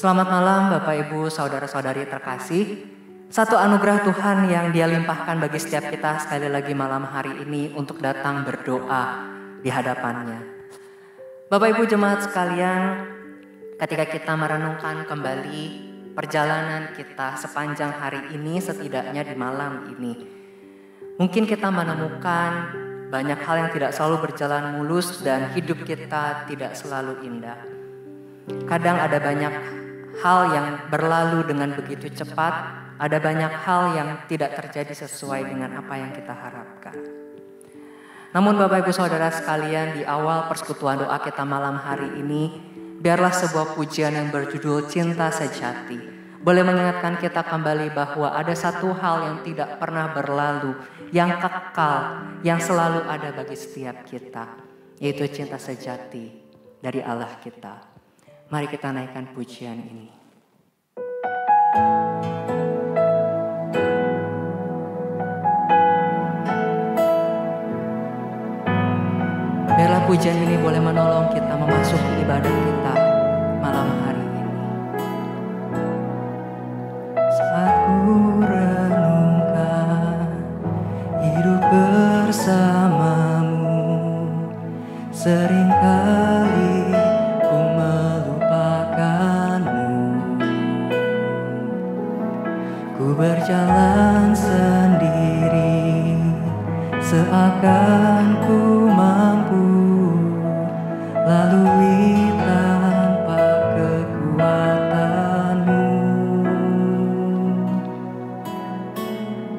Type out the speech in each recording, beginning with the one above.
Selamat malam Bapak Ibu Saudara-saudari terkasih. Satu anugerah Tuhan yang Dia limpahkan bagi setiap kita sekali lagi malam hari ini untuk datang berdoa di hadapannya. Bapak Ibu jemaat sekalian, ketika kita merenungkan kembali perjalanan kita sepanjang hari ini, setidaknya di malam ini, mungkin kita menemukan banyak hal yang tidak selalu berjalan mulus dan hidup kita tidak selalu indah. Kadang ada banyak hal yang berlalu dengan begitu cepat, ada banyak hal yang tidak terjadi sesuai dengan apa yang kita harapkan. Namun Bapak Ibu Saudara sekalian, di awal persekutuan doa kita malam hari ini, biarlah sebuah pujian yang berjudul Cinta Sejati boleh mengingatkan kita kembali bahwa ada satu hal yang tidak pernah berlalu, yang kekal, yang selalu ada bagi setiap kita, yaitu cinta sejati dari Allah kita. Mari kita naikkan pujian ini. Biarlah pujian ini boleh menolong kita memasuki ibadah kita malam hari ini. Saat ku renungkan hidup bersamamu, seringkali ku melupakanmu. Ku berjalan sendiri, seakan ku mampu lalui tanpa kekuatanmu.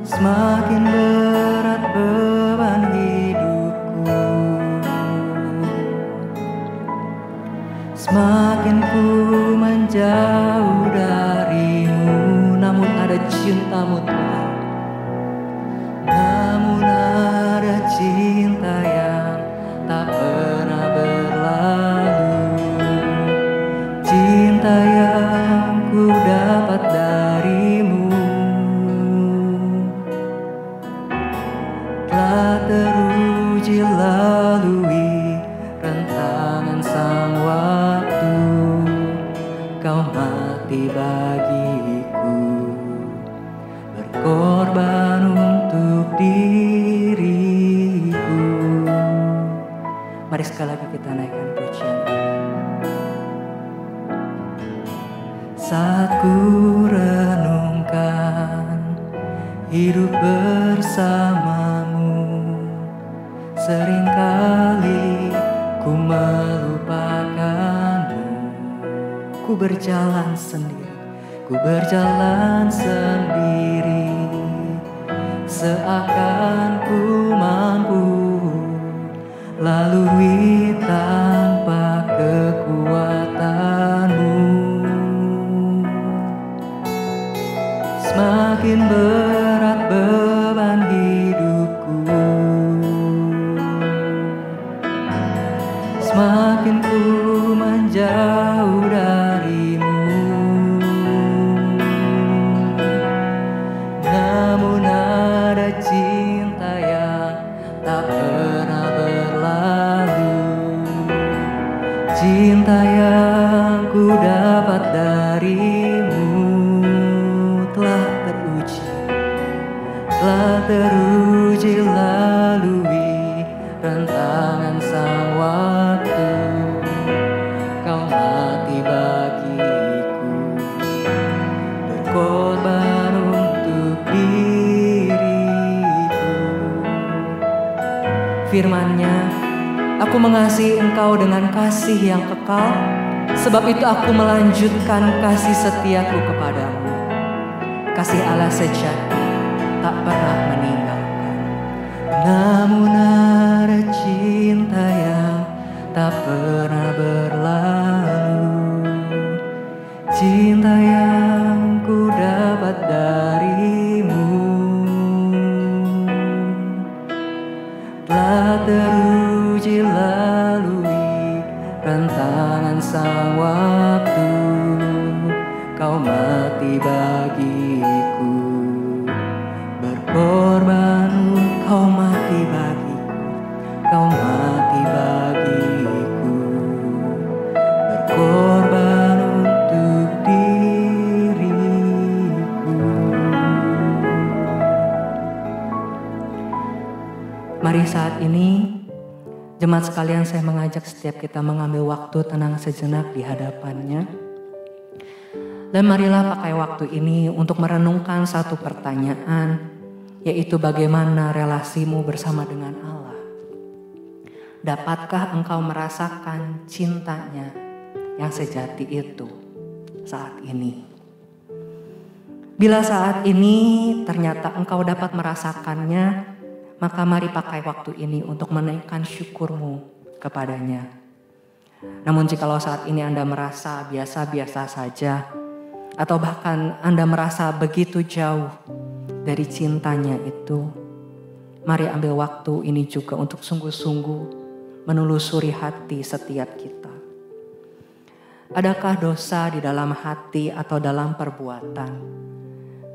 Semakin berat beban hidupku, semakin ku menjauh darimu. Namun ada cintamu Tuhan, namun ada cinta yang tak pernah berlalu. Cinta yang ku dapat darimu telah teruji lalui rentangan sang waktu. Kau mati bagiku, berkorban untuk diriku. Mari sekali lagi kita naikkan pujian. Saat ku renungkan hidup bersamamu, seringkali ku melupakanmu. Ku berjalan sendiri, ku berjalan sendiri, seakan ku mampu lalui tanpa kekuatanmu. Semakin berat beban hidupku, semakin ku menjauh darimu. Namun ada cinta yang tak pernah berlalu. Cinta yang ku dapat darimu telah teruji lalui rentangan sang waktu. Kau mati bagiku, berkorban untuk diriku. Firman-Nya, aku mengasihi engkau dengan kasih yang kekal, sebab itu aku melanjutkan kasih setiaku kepadamu. Kasih Allah sejati tak pernah meninggalkan. Namun ada cinta yang tak pernah berlalu. Cinta yang ku dapat darimu telah teruji lalui rentangan sang waktu. Kau mati bagiku, berkorban. Kau mati bagiku, kau mati bagiku, berkorban untuk diriku. Mari saat ini, jemaat sekalian, saya mengajak setiap kita mengambil waktu tenang sejenak di hadapannya. Dan marilah pakai waktu ini untuk merenungkan satu pertanyaan, yaitu bagaimana relasimu bersama dengan Allah. Dapatkah engkau merasakan cintanya yang sejati itu saat ini? Bila saat ini ternyata engkau dapat merasakannya, maka mari pakai waktu ini untuk menaikkan syukurmu kepadanya. Namun jikalau saat ini Anda merasa biasa-biasa saja, atau bahkan Anda merasa begitu jauh dari cintanya itu, mari ambil waktu ini juga untuk sungguh-sungguh menelusuri hati setiap kita. Adakah dosa di dalam hati atau dalam perbuatan?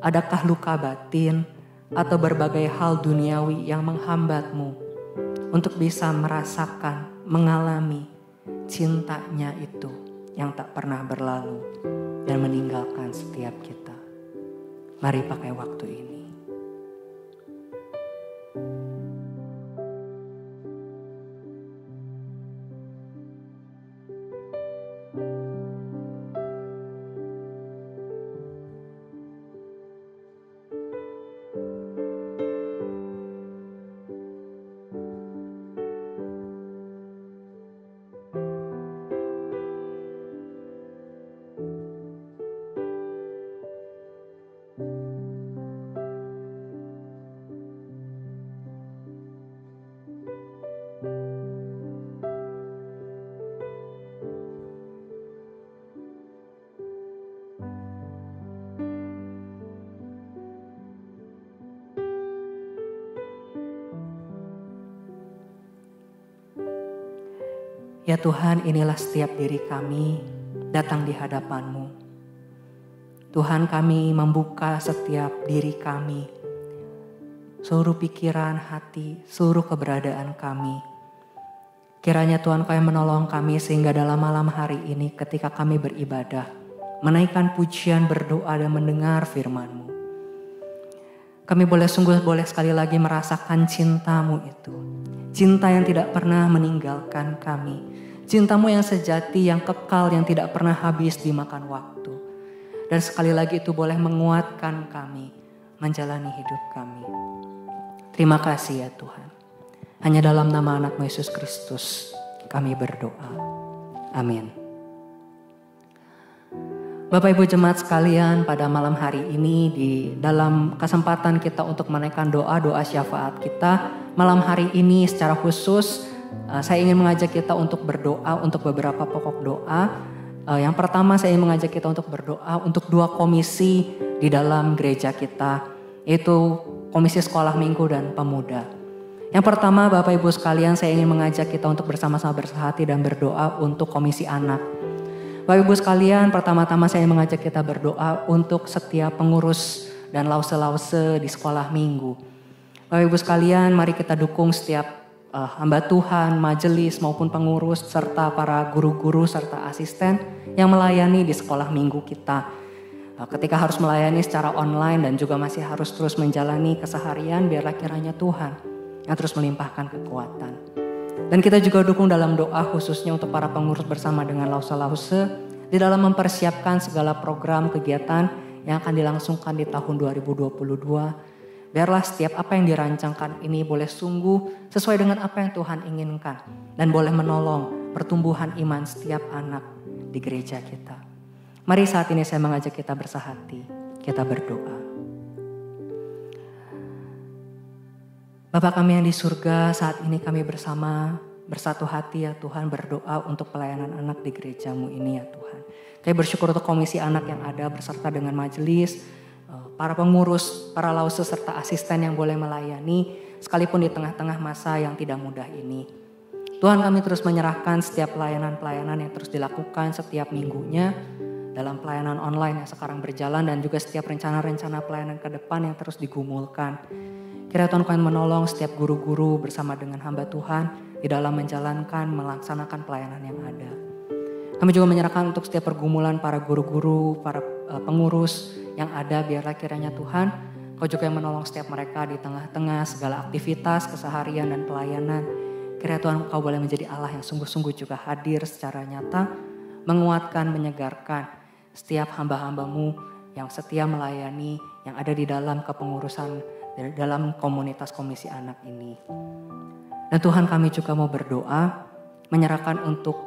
Adakah luka batin atau berbagai hal duniawi yang menghambatmu untuk bisa merasakan, mengalami cintanya itu yang tak pernah berlalu dan meninggalkan setiap kita? Mari pakai waktu ini. Ya Tuhan, inilah setiap diri kami datang di hadapan-Mu. Tuhan, kami membuka setiap diri kami, seluruh pikiran, hati, seluruh keberadaan kami. Kiranya Tuhan Kau yang menolong kami sehingga dalam malam hari ini ketika kami beribadah, menaikkan pujian, berdoa dan mendengar firman-Mu. Kami boleh sekali lagi merasakan cinta-Mu itu. Cinta yang tidak pernah meninggalkan kami. Cinta-Mu yang sejati, yang kekal, yang tidak pernah habis dimakan waktu. Dan sekali lagi itu boleh menguatkan kami menjalani hidup kami. Terima kasih ya Tuhan. Hanya dalam nama anak Yesus Kristus kami berdoa. Amin. Bapak Ibu jemaat sekalian, pada malam hari ini di dalam kesempatan kita untuk menaikkan doa syafaat kita, malam hari ini secara khusus saya ingin mengajak kita untuk berdoa untuk beberapa pokok doa. Yang pertama saya ingin mengajak kita untuk berdoa untuk 2 komisi di dalam gereja kita, yaitu Komisi Sekolah Minggu dan Pemuda. Yang pertama Bapak Ibu sekalian, saya ingin mengajak kita untuk bersama-sama bersehati dan berdoa untuk Komisi Anak. Bapak Ibu sekalian, pertama-tama saya mengajak kita berdoa untuk setiap pengurus dan lause-lause di sekolah minggu. Bapak Ibu sekalian, mari kita dukung setiap hamba Tuhan, majelis maupun pengurus serta para guru-guru serta asisten yang melayani di sekolah minggu kita. Ketika harus melayani secara online dan juga masih harus terus menjalani keseharian, biarlah kiranya Tuhan yang terus melimpahkan kekuatan. Dan kita juga dukung dalam doa khususnya untuk para pengurus bersama dengan lause-lause di dalam mempersiapkan segala program kegiatan yang akan dilangsungkan di tahun 2022. Biarlah setiap apa yang dirancangkan ini boleh sungguh sesuai dengan apa yang Tuhan inginkan. Dan boleh menolong pertumbuhan iman setiap anak di gereja kita. Mari saat ini saya mengajak kita bersehati, kita berdoa. Bapa kami yang di surga, saat ini kami bersatu hati ya Tuhan berdoa untuk pelayanan anak di gereja-Mu ini ya Tuhan. Kami bersyukur untuk komisi anak yang ada beserta dengan majelis, para pengurus, para lause serta asisten yang boleh melayani sekalipun di tengah-tengah masa yang tidak mudah ini. Tuhan, kami terus menyerahkan setiap pelayanan-pelayanan yang terus dilakukan setiap minggunya dalam pelayanan online yang sekarang berjalan dan juga setiap rencana-rencana pelayanan ke depan yang terus digumulkan. Kiranya Tuhan Kau menolong setiap guru-guru bersama dengan hamba Tuhan di dalam menjalankan, melaksanakan pelayanan yang ada. Kami juga menyerahkan untuk setiap pergumulan para guru-guru, para pengurus yang ada, biarlah kiranya Tuhan Kau juga yang menolong setiap mereka di tengah-tengah segala aktivitas, keseharian dan pelayanan. Kiranya Tuhan Kau boleh menjadi Allah yang sungguh-sungguh juga hadir secara nyata, menguatkan, menyegarkan setiap hamba-hamba-Mu yang setia melayani, yang ada di dalam kepengurusan, dalam komunitas komisi anak ini. Dan Tuhan kami juga mau berdoa, menyerahkan untuk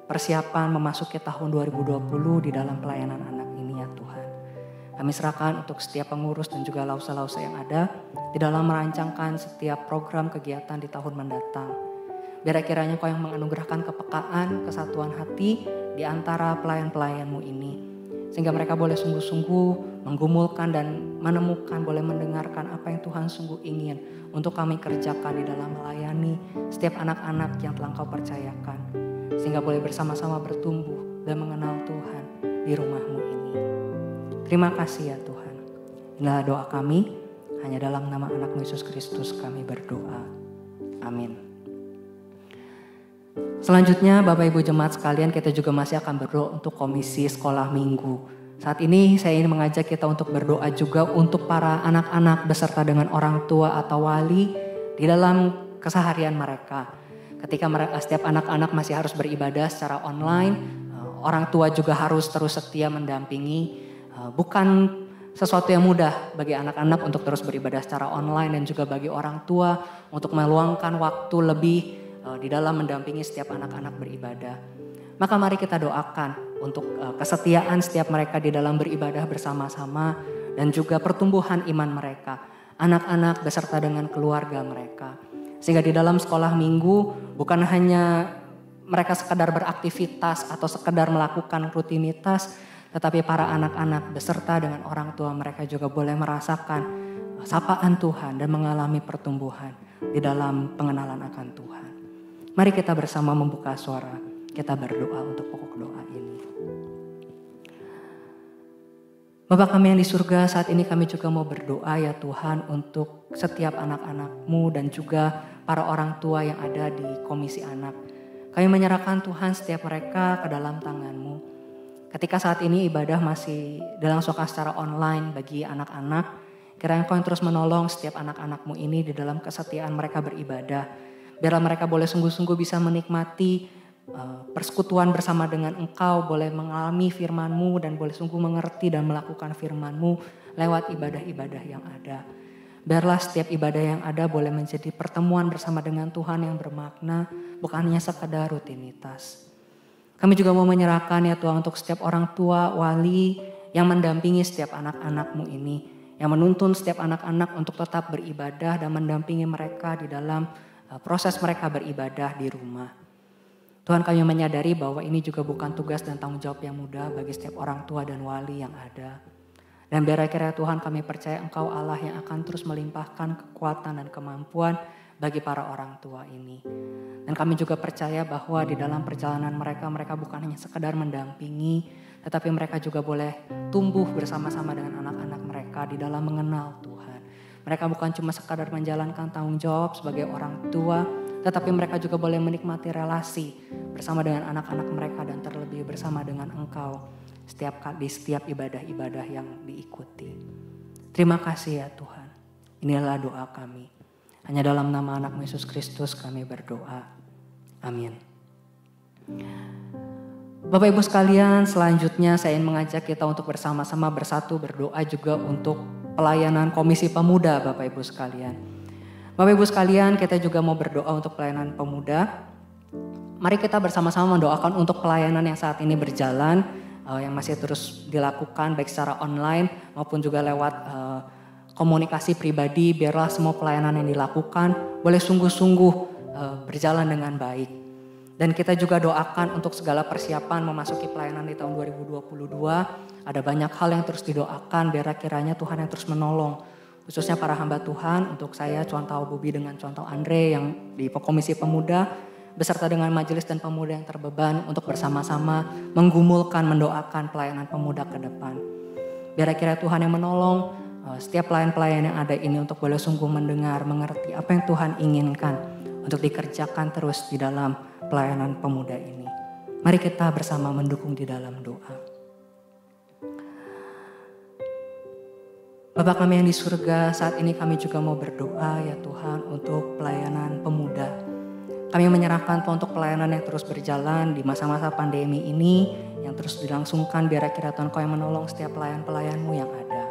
persiapan memasuki tahun 2020 di dalam pelayanan anak ini ya Tuhan. Kami serahkan untuk setiap pengurus dan juga lausa-lausa yang ada di dalam merancangkan setiap program kegiatan di tahun mendatang. Biar kiranya Kau yang menganugerahkan kepekaan, kesatuan hati di antara pelayan-pelayan-Mu ini. Sehingga mereka boleh sungguh-sungguh menggumulkan dan menemukan, boleh mendengarkan apa yang Tuhan sungguh ingin untuk kami kerjakan di dalam melayani setiap anak-anak yang telah Kau percayakan. Sehingga boleh bersama-sama bertumbuh dan mengenal Tuhan di rumah-Mu ini. Terima kasih ya Tuhan. Inilah doa kami, hanya dalam nama anak Yesus Kristus kami berdoa. Amin. Selanjutnya Bapak Ibu Jemaat sekalian, kita juga masih akan berdoa untuk komisi sekolah minggu. Saat ini saya ingin mengajak kita untuk berdoa juga untuk para anak-anak beserta dengan orang tua atau wali di dalam keseharian mereka. Ketika setiap anak-anak masih harus beribadah secara online, orang tua juga harus terus setia mendampingi. Bukan sesuatu yang mudah bagi anak-anak untuk terus beribadah secara online dan juga bagi orang tua untuk meluangkan waktu lebih di dalam mendampingi setiap anak-anak beribadah. Maka mari kita doakan untuk kesetiaan setiap mereka di dalam beribadah bersama-sama dan juga pertumbuhan iman mereka, anak-anak beserta dengan keluarga mereka. Sehingga di dalam sekolah minggu bukan hanya mereka sekadar beraktivitas atau sekadar melakukan rutinitas, tetapi para anak-anak beserta dengan orang tua mereka juga boleh merasakan sapaan Tuhan dan mengalami pertumbuhan di dalam pengenalan akan Tuhan. Mari kita bersama membuka suara, kita berdoa untuk pokok doa ini. Bapa kami yang di surga, saat ini kami juga mau berdoa ya Tuhan untuk setiap anak-anak-Mu dan juga para orang tua yang ada di komisi anak. Kami menyerahkan Tuhan setiap mereka ke dalam tangan-Mu. Ketika saat ini ibadah masih dilangsungkan secara online bagi anak-anak, kiranya Kau yang terus menolong setiap anak-anak-Mu ini di dalam kesetiaan mereka beribadah. Biarlah mereka boleh sungguh-sungguh bisa menikmati persekutuan bersama dengan Engkau, boleh mengalami firman-Mu dan boleh sungguh mengerti dan melakukan firman-Mu lewat ibadah-ibadah yang ada. Biarlah setiap ibadah yang ada boleh menjadi pertemuan bersama dengan Tuhan yang bermakna, bukan hanya sekadar rutinitas. Kami juga mau menyerahkan ya Tuhan untuk setiap orang tua, wali yang mendampingi setiap anak-anak-Mu ini. Yang menuntun setiap anak-anak untuk tetap beribadah dan mendampingi mereka di dalam proses mereka beribadah di rumah. Tuhan kami menyadari bahwa ini juga bukan tugas dan tanggung jawab yang mudah bagi setiap orang tua dan wali yang ada. Dan biar akhirnya Tuhan kami percaya Engkau Allah yang akan terus melimpahkan kekuatan dan kemampuan bagi para orang tua ini. Dan kami juga percaya bahwa di dalam perjalanan mereka bukan hanya sekedar mendampingi, tetapi mereka juga boleh tumbuh bersama-sama dengan anak-anak mereka di dalam mengenal Tuhan. Mereka bukan cuma sekadar menjalankan tanggung jawab sebagai orang tua, tetapi mereka juga boleh menikmati relasi bersama dengan anak-anak mereka dan terlebih bersama dengan Engkau di setiap ibadah-ibadah yang diikuti. Terima kasih ya Tuhan. Inilah doa kami. Hanya dalam nama anak Yesus Kristus kami berdoa. Amin. Bapak Ibu sekalian, selanjutnya saya ingin mengajak kita untuk bersama-sama bersatu berdoa juga untuk pelayanan Komisi Pemuda Bapak Ibu sekalian. Bapak Ibu sekalian, kita juga mau berdoa untuk pelayanan pemuda. Mari kita bersama-sama mendoakan untuk pelayanan yang saat ini berjalan, yang masih terus dilakukan baik secara online maupun juga lewat komunikasi pribadi. Biarlah semua pelayanan yang dilakukan boleh sungguh-sungguh berjalan dengan baik. Dan kita juga doakan untuk segala persiapan memasuki pelayanan di tahun 2022. Ada banyak hal yang terus didoakan, biar kiranya Tuhan yang terus menolong. Khususnya para hamba Tuhan, untuk saya Contoh Bubi dengan Contoh Andre yang di Komisi Pemuda, beserta dengan majelis dan pemuda yang terbeban untuk bersama-sama menggumulkan, mendoakan pelayanan pemuda ke depan. Biar kiranya Tuhan yang menolong setiap pelayan-pelayan yang ada ini untuk boleh sungguh mendengar, mengerti apa yang Tuhan inginkan untuk dikerjakan terus di dalam pelayanan pemuda ini. Mari kita bersama mendukung di dalam doa. Bapa kami yang di surga, saat ini kami juga mau berdoa ya Tuhan untuk pelayanan pemuda. Kami menyerahkan Tuhan untuk pelayanan yang terus berjalan di masa-masa pandemi ini, yang terus dilangsungkan, biar kiranya Tuhan Kau yang menolong setiap pelayan-pelayan-Mu yang ada.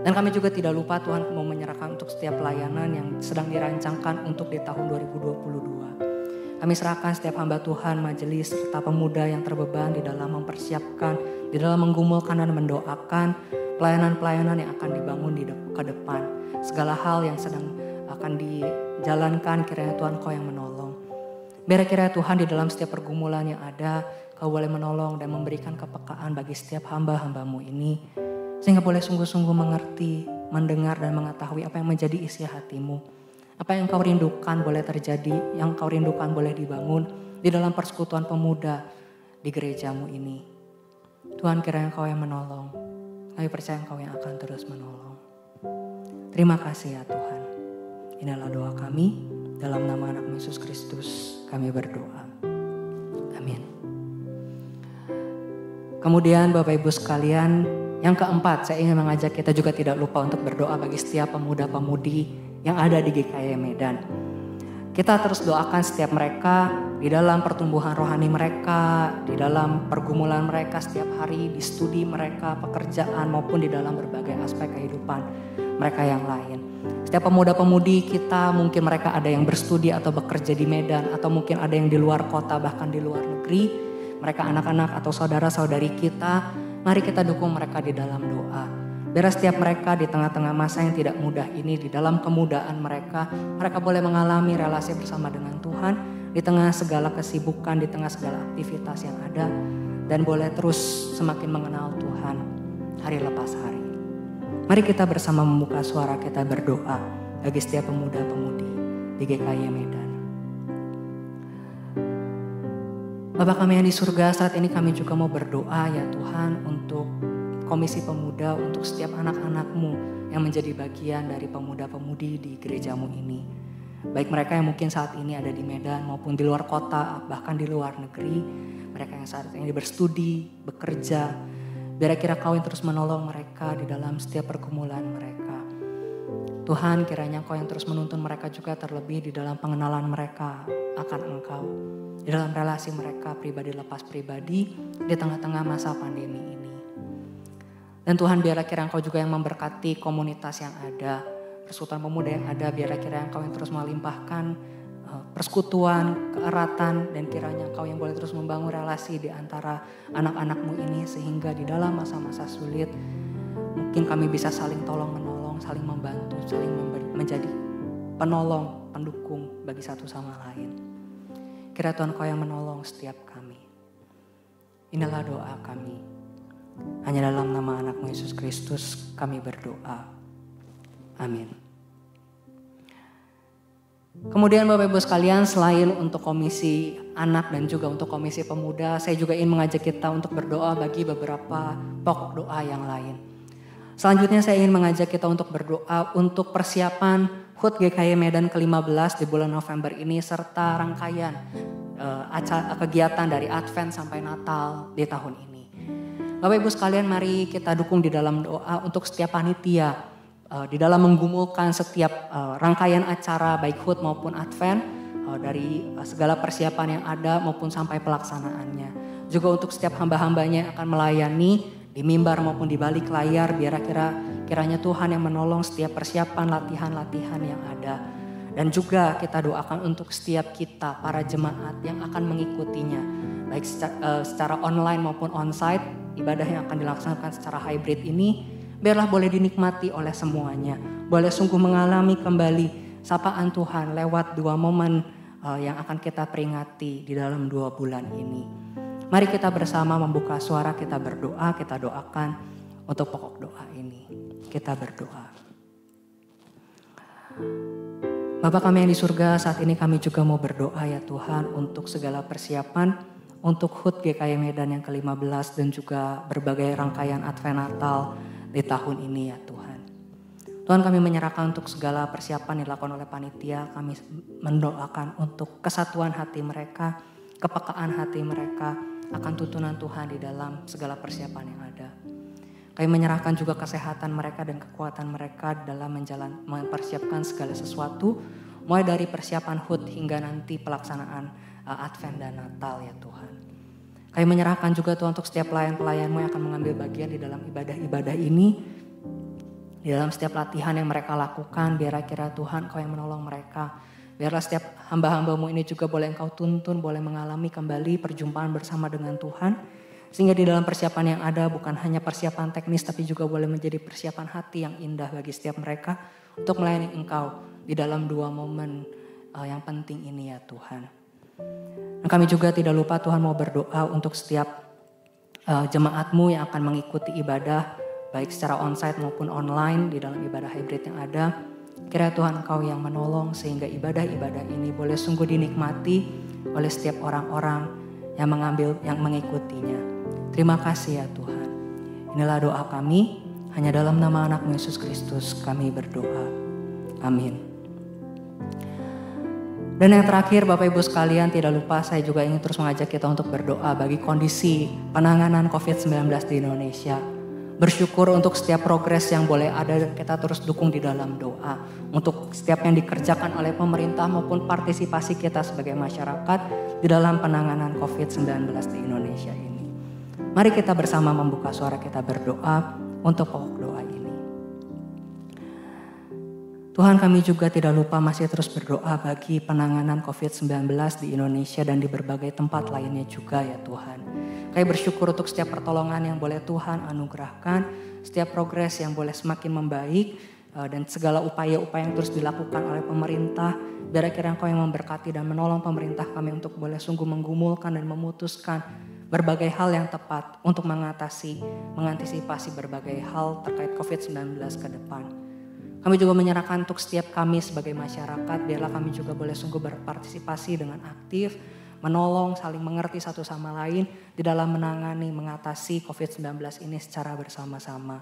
Dan kami juga tidak lupa Tuhan mau menyerahkan untuk setiap pelayanan yang sedang dirancangkan untuk di tahun 2022. Kami serahkan setiap hamba Tuhan, majelis, serta pemuda yang terbeban di dalam mempersiapkan, di dalam menggumulkan dan mendoakan pelayanan-pelayanan yang akan dibangun ke depan. Segala hal yang sedang akan dijalankan, kiranya Tuhan Kau yang menolong. Biar kiranya Tuhan di dalam setiap pergumulan yang ada, Kau boleh menolong dan memberikan kepekaan bagi setiap hamba-hamba-Mu ini. Sehingga boleh sungguh-sungguh mengerti, mendengar dan mengetahui apa yang menjadi isi hati-Mu. Apa yang Kau rindukan boleh terjadi, yang Kau rindukan boleh dibangun di dalam persekutuan pemuda di gereja-Mu ini. Tuhan kiranya Kau yang menolong. Kami percaya Engkau yang akan terus menolong. Terima kasih ya Tuhan. Inilah doa kami, dalam nama anak Yesus Kristus kami berdoa. Amin. Kemudian Bapak Ibu sekalian, yang keempat, saya ingin mengajak kita juga tidak lupa untuk berdoa bagi setiap pemuda-pemudi yang ada di GKY Medan. Kita terus doakan setiap mereka di dalam pertumbuhan rohani mereka, di dalam pergumulan mereka setiap hari, di studi mereka, pekerjaan maupun di dalam berbagai aspek kehidupan mereka yang lain. Setiap pemuda-pemudi kita, mungkin mereka ada yang berstudi atau bekerja di Medan, atau mungkin ada yang di luar kota bahkan di luar negeri. Mereka anak-anak atau saudara-saudari kita, mari kita dukung mereka di dalam doa. Biar setiap mereka di tengah-tengah masa yang tidak mudah ini, di dalam kemudaan mereka boleh mengalami relasi bersama dengan Tuhan, di tengah segala kesibukan, di tengah segala aktivitas yang ada, dan boleh terus semakin mengenal Tuhan hari lepas hari. Mari kita bersama membuka suara kita berdoa bagi setiap pemuda-pemudi di GKY Medan. Bapa kami yang di surga, saat ini kami juga mau berdoa ya Tuhan untuk Komisi Pemuda, untuk setiap anak-anak-Mu yang menjadi bagian dari pemuda-pemudi di gereja-Mu ini. Baik mereka yang mungkin saat ini ada di Medan maupun di luar kota, bahkan di luar negeri. Mereka yang saat ini berstudi, bekerja. Biar kira Kau yang terus menolong mereka di dalam setiap pergumulan mereka. Tuhan, kiranya Kau yang terus menuntun mereka juga terlebih di dalam pengenalan mereka akan Engkau. Di dalam relasi mereka pribadi lepas pribadi di tengah-tengah masa pandemi ini. Dan Tuhan biarlah kiranya Engkau juga yang memberkati komunitas yang ada, persekutuan pemuda yang ada, biarlah kiranya Engkau yang terus melimpahkan persekutuan, keeratan, dan kiranya Engkau yang boleh terus membangun relasi di antara anak-anak-Mu ini, sehingga di dalam masa-masa sulit mungkin kami bisa saling tolong-menolong, saling membantu, saling menjadi penolong, pendukung bagi satu sama lain. Kiranya Tuhan Kau yang menolong setiap kami. Inilah doa kami. Hanya dalam nama anak-Mu Yesus Kristus kami berdoa. Amin. Kemudian Bapak Ibu sekalian, selain untuk komisi anak dan juga untuk komisi pemuda, saya juga ingin mengajak kita untuk berdoa bagi beberapa pokok doa yang lain. Selanjutnya saya ingin mengajak kita untuk berdoa untuk persiapan HUT GKY Medan ke-15 di bulan November ini, serta rangkaian kegiatan dari Advent sampai Natal di tahun ini. Bapak Ibu sekalian, mari kita dukung di dalam doa untuk setiap panitia di dalam menggumulkan setiap rangkaian acara baik HUT maupun Advent, dari segala persiapan yang ada maupun sampai pelaksanaannya. Juga untuk setiap hamba-hambanya yang akan melayani di mimbar maupun di balik layar, biar kiranya Tuhan yang menolong setiap persiapan latihan-latihan yang ada. Dan juga kita doakan untuk setiap kita para jemaat yang akan mengikutinya, baik secara online maupun onsite. Ibadah yang akan dilaksanakan secara hybrid ini biarlah boleh dinikmati oleh semuanya. Boleh sungguh mengalami kembali sapaan Tuhan lewat 2 momen yang akan kita peringati di dalam 2 bulan ini. Mari kita bersama membuka suara, kita berdoa, kita doakan untuk pokok doa ini. Kita berdoa. Bapa kami yang di surga, saat ini kami juga mau berdoa ya Tuhan untuk segala persiapan untuk HUT GKY Medan yang ke-15 dan juga berbagai rangkaian Advent Natal di tahun ini ya Tuhan. Tuhan, kami menyerahkan untuk segala persiapan yang dilakukan oleh panitia. Kami mendoakan untuk kesatuan hati mereka, kepekaan hati mereka akan tuntunan Tuhan di dalam segala persiapan yang ada. Kami menyerahkan juga kesehatan mereka dan kekuatan mereka dalam mempersiapkan segala sesuatu, mulai dari persiapan HUT hingga nanti pelaksanaan Advent dan Natal ya Tuhan. Kami menyerahkan juga Tuhan untuk setiap pelayan-pelayan-Mu yang akan mengambil bagian di dalam ibadah-ibadah ini, di dalam setiap latihan yang mereka lakukan, biar kira Tuhan Kau yang menolong mereka. Biarlah setiap hamba-hamba-Mu ini juga boleh Engkau tuntun, boleh mengalami kembali perjumpaan bersama dengan Tuhan. Sehingga di dalam persiapan yang ada bukan hanya persiapan teknis tapi juga boleh menjadi persiapan hati yang indah bagi setiap mereka untuk melayani Engkau di dalam 2 momen yang penting ini ya Tuhan. Dan kami juga tidak lupa Tuhan mau berdoa untuk setiap jemaat-Mu yang akan mengikuti ibadah baik secara onsite maupun online di dalam ibadah hybrid yang ada. Kiranya Tuhan Engkau yang menolong sehingga ibadah-ibadah ini boleh sungguh dinikmati oleh setiap orang-orang yang mengikutinya. Terima kasih ya Tuhan. Inilah doa kami, hanya dalam nama anak-Mu Yesus Kristus kami berdoa. Amin. Dan yang terakhir Bapak Ibu sekalian, tidak lupa saya juga ingin terus mengajak kita untuk berdoa bagi kondisi penanganan COVID-19 di Indonesia. Bersyukur untuk setiap progres yang boleh ada dan kita terus dukung di dalam doa. Untuk setiap yang dikerjakan oleh pemerintah maupun partisipasi kita sebagai masyarakat di dalam penanganan COVID-19 di Indonesia ini. Mari kita bersama membuka suara kita berdoa untuk pokok doa ini. Tuhan, kami juga tidak lupa masih terus berdoa bagi penanganan COVID-19 di Indonesia dan di berbagai tempat lainnya juga ya Tuhan. Kami bersyukur untuk setiap pertolongan yang boleh Tuhan anugerahkan, setiap progres yang boleh semakin membaik, dan segala upaya-upaya yang terus dilakukan oleh pemerintah. Biar akhirnya Engkau yang memberkati dan menolong pemerintah kami untuk boleh sungguh menggumulkan dan memutuskan berbagai hal yang tepat untuk mengantisipasi berbagai hal terkait COVID-19 ke depan. Kami juga menyerahkan untuk setiap kami sebagai masyarakat, biarlah kami juga boleh sungguh berpartisipasi dengan aktif, menolong, saling mengerti satu sama lain di dalam mengatasi COVID-19 ini secara bersama-sama.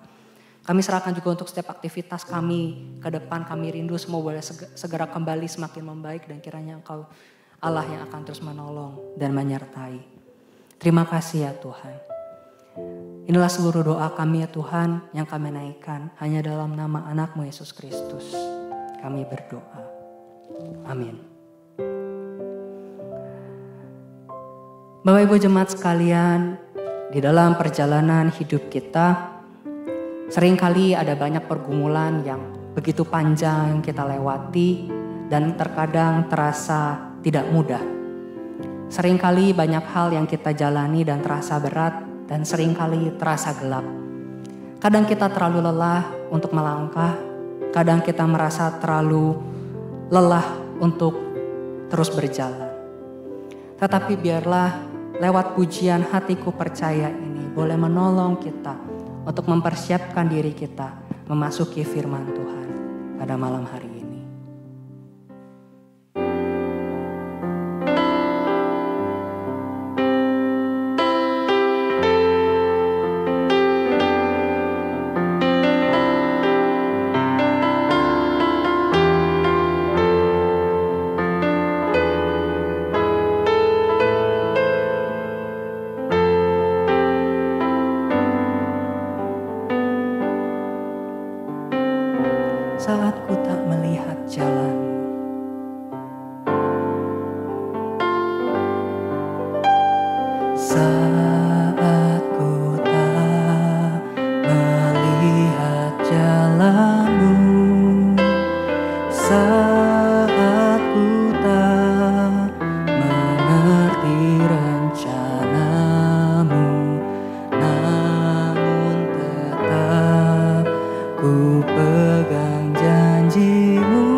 Kami serahkan juga untuk setiap aktivitas kami ke depan, kami rindu semua boleh segera kembali semakin membaik dan kiranya Engkau Allah yang akan terus menolong dan menyertai. Terima kasih ya Tuhan. Inilah seluruh doa kami ya Tuhan yang kami naikkan hanya dalam nama anak-Mu Yesus Kristus. Kami berdoa. Amin. Bapak Ibu jemaat sekalian, di dalam perjalanan hidup kita seringkali ada banyak pergumulan yang begitu panjang kita lewati dan terkadang terasa tidak mudah. Seringkali banyak hal yang kita jalani dan terasa berat dan seringkali terasa gelap. Kadang kita terlalu lelah untuk melangkah, kadang kita merasa terlalu lelah untuk terus berjalan. Tetapi biarlah lewat pujian hatiku percaya ini boleh menolong kita untuk mempersiapkan diri kita memasuki firman Tuhan pada malam hari ini. Saat ku tak melihat jalan, saat ku tak melihat jalanmu, saat ku tak mengerti rencanamu, namun tetap ku pegang janjimu,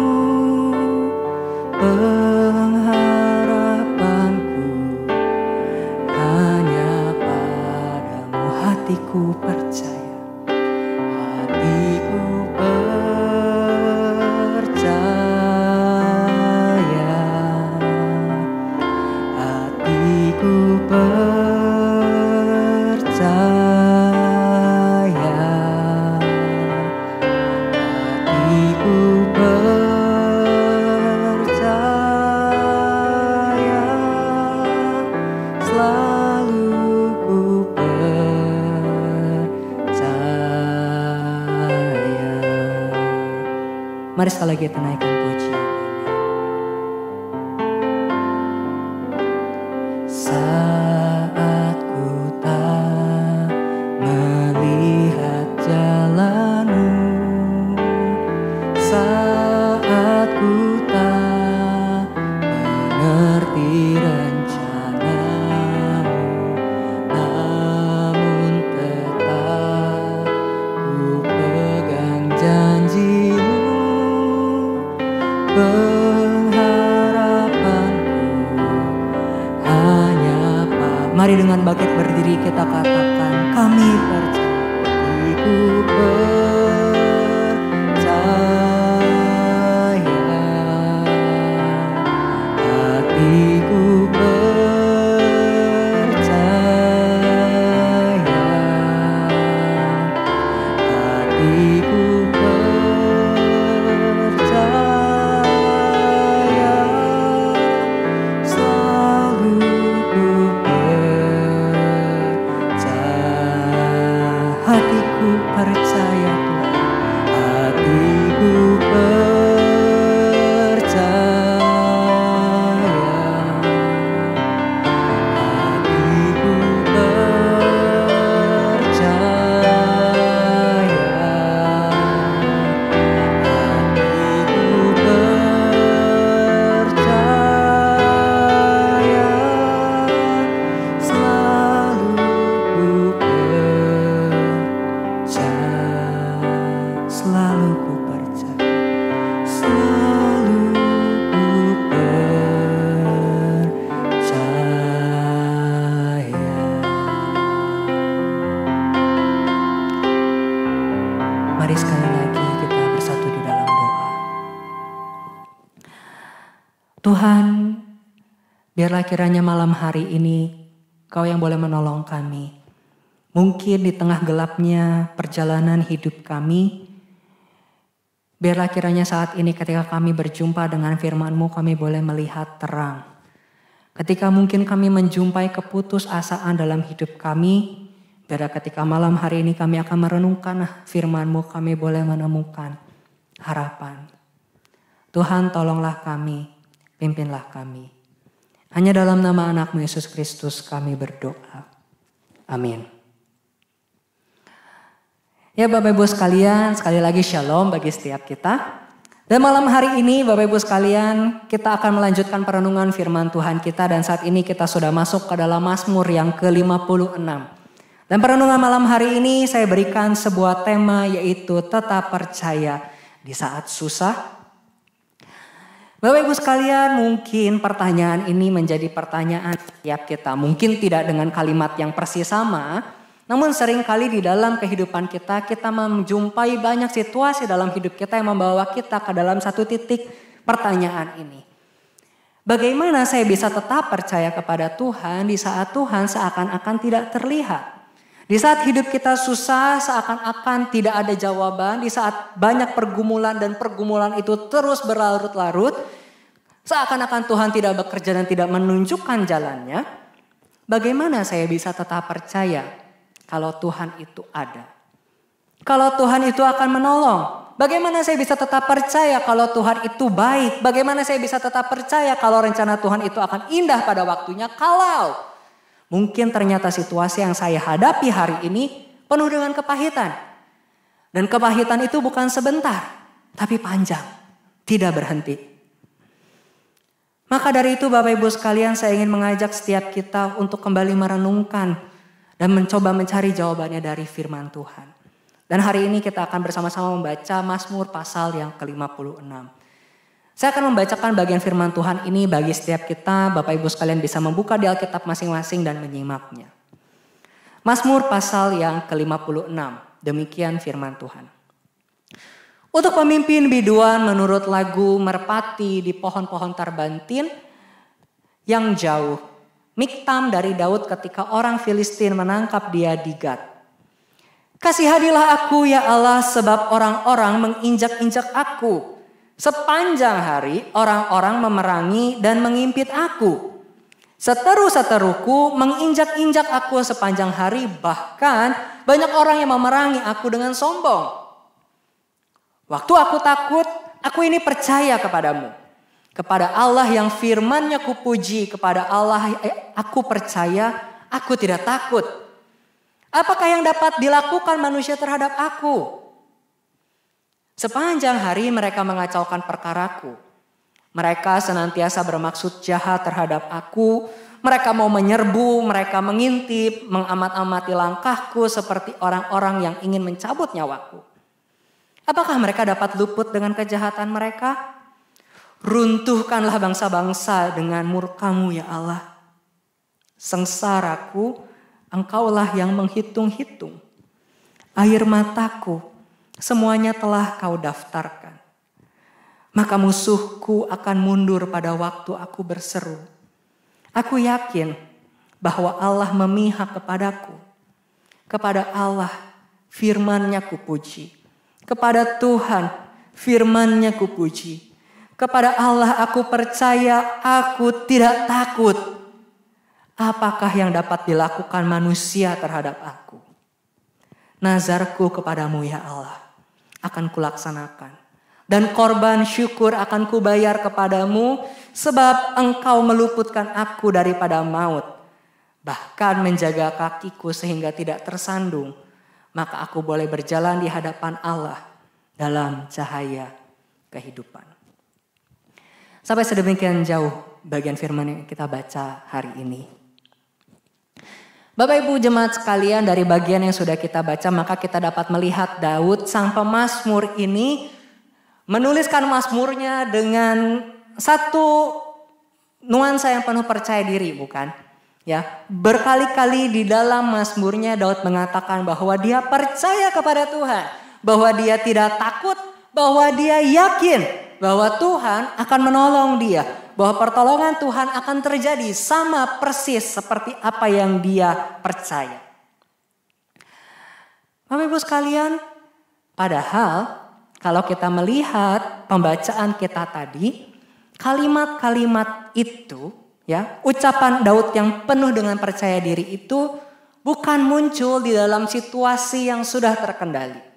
pengharapanku hanya padamu. Hatiku percaya, hatiku percaya, hatiku percaya, hatiku percaya, selalu ku percaya. Mari sekali lagi kita naikkan pujian ini. Saat ku tak melihat jalanmu, saat ku tak mengerti rencanamu, namun tetap ku pegang janjimu. Pengharapanku hanya mari dengan bangkit berdiri kita katakan, kami percaya, ku percaya, hatiku percaya, hatiku percaya, selalu ku hatiku percaya Tuhan, hatiku percaya, hatiku percaya, hatiku percaya, selalu ku selalu ku percaya, selalu ku percaya. Mari sekali lagi kita bersatu di dalam doa. Tuhan, biarlah kiranya malam hari ini Kau yang boleh menolong kami. Mungkin di tengah gelapnya perjalanan hidup kami, biarlah kiranya saat ini ketika kami berjumpa dengan firman-Mu kami boleh melihat terang. Ketika mungkin kami menjumpai keputusasaan dalam hidup kami, biarlah ketika malam hari ini kami akan merenungkan firman-Mu kami boleh menemukan harapan. Tuhan tolonglah kami, pimpinlah kami. Hanya dalam nama anak-Mu Yesus Kristus kami berdoa. Amin. Ya Bapak Ibu sekalian, sekali lagi shalom bagi setiap kita. Dan malam hari ini Bapak Ibu sekalian, kita akan melanjutkan perenungan firman Tuhan kita. Dan saat ini kita sudah masuk ke dalam Mazmur yang ke-56. Dan perenungan malam hari ini saya berikan sebuah tema, yaitu tetap percaya di saat susah. Bapak Ibu sekalian, mungkin pertanyaan ini menjadi pertanyaan setiap kita. Mungkin tidak dengan kalimat yang persis sama, namun seringkali di dalam kehidupan kita menjumpai banyak situasi dalam hidup kita yang membawa kita ke dalam satu titik pertanyaan ini. Bagaimana saya bisa tetap percaya kepada Tuhan di saat Tuhan seakan-akan tidak terlihat? Di saat hidup kita susah seakan-akan tidak ada jawaban, di saat banyak pergumulan dan pergumulan itu terus berlarut-larut, seakan-akan Tuhan tidak bekerja dan tidak menunjukkan jalannya. Bagaimana saya bisa tetap percaya kalau Tuhan itu ada? Kalau Tuhan itu akan menolong. Bagaimana saya bisa tetap percaya kalau Tuhan itu baik? Bagaimana saya bisa tetap percaya kalau rencana Tuhan itu akan indah pada waktunya? Kalau mungkin ternyata situasi yang saya hadapi hari ini penuh dengan kepahitan. Dan kepahitan itu bukan sebentar, tapi panjang, tidak berhenti. Maka dari itu Bapak Ibu sekalian, saya ingin mengajak setiap kita untuk kembali merenungkan dan mencoba mencari jawabannya dari firman Tuhan. Dan hari ini kita akan bersama-sama membaca Mazmur pasal yang ke-56. Saya akan membacakan bagian firman Tuhan ini bagi setiap kita. Bapak Ibu sekalian bisa membuka di Alkitab masing-masing dan menyimaknya. Mazmur pasal yang ke-56. Demikian firman Tuhan. Untuk pemimpin biduan menurut lagu merpati di pohon-pohon terbantin yang jauh. Miktam dari Daud ketika orang Filistin menangkap dia di Gat. Kasihanilah aku ya Allah sebab orang-orang menginjak-injak aku. Sepanjang hari orang-orang memerangi dan mengimpit aku. Seteru-seteruku menginjak-injak aku sepanjang hari, bahkan banyak orang yang memerangi aku dengan sombong. Waktu aku takut, Aku ini percaya kepadamu. Kepada Allah yang firman-Nya kupuji, kepada Allah aku percaya, aku tidak takut. Apakah yang dapat dilakukan manusia terhadap aku? Sepanjang hari mereka mengacaukan perkaraku. Mereka senantiasa bermaksud jahat terhadap aku. Mereka mau menyerbu, mereka mengintip, mengamat-amati langkahku seperti orang-orang yang ingin mencabut nyawaku. Apakah mereka dapat luput dengan kejahatan mereka? Runtuhkanlah bangsa-bangsa dengan murka-Mu ya Allah. Sengsaraku, Engkaulah yang menghitung-hitung. Air mataku, semuanya telah Kau daftarkan. Maka musuhku akan mundur pada waktu aku berseru. Aku yakin bahwa Allah memihak kepadaku. Kepada Allah, firman-Nya kupuji. Kepada Tuhan, firman-Nya kupuji. Kepada Allah aku percaya, aku tidak takut. Apakah yang dapat dilakukan manusia terhadap aku? Nazarku kepadamu ya Allah, akan kulaksanakan. Dan korban syukur akan kubayar kepadamu, sebab Engkau meluputkan aku daripada maut. Bahkan menjaga kakiku sehingga tidak tersandung. Maka aku boleh berjalan di hadapan Allah dalam cahaya kehidupan. Sampai sedemikian jauh bagian firman yang kita baca hari ini. Bapak Ibu jemaat sekalian, dari bagian yang sudah kita baca maka kita dapat melihat Daud sang pemazmur ini menuliskan mazmurnya dengan satu nuansa yang penuh percaya diri, bukan? Ya, berkali-kali di dalam mazmurnya Daud mengatakan bahwa dia percaya kepada Tuhan, bahwa dia tidak takut, bahwa dia yakin bahwa Tuhan akan menolong dia, bahwa pertolongan Tuhan akan terjadi sama persis seperti apa yang dia percaya. Bapak Ibu sekalian, padahal kalau kita melihat pembacaan kita tadi, kalimat-kalimat itu, ya, ucapan Daud yang penuh dengan percaya diri itu bukan muncul di dalam situasi yang sudah terkendali.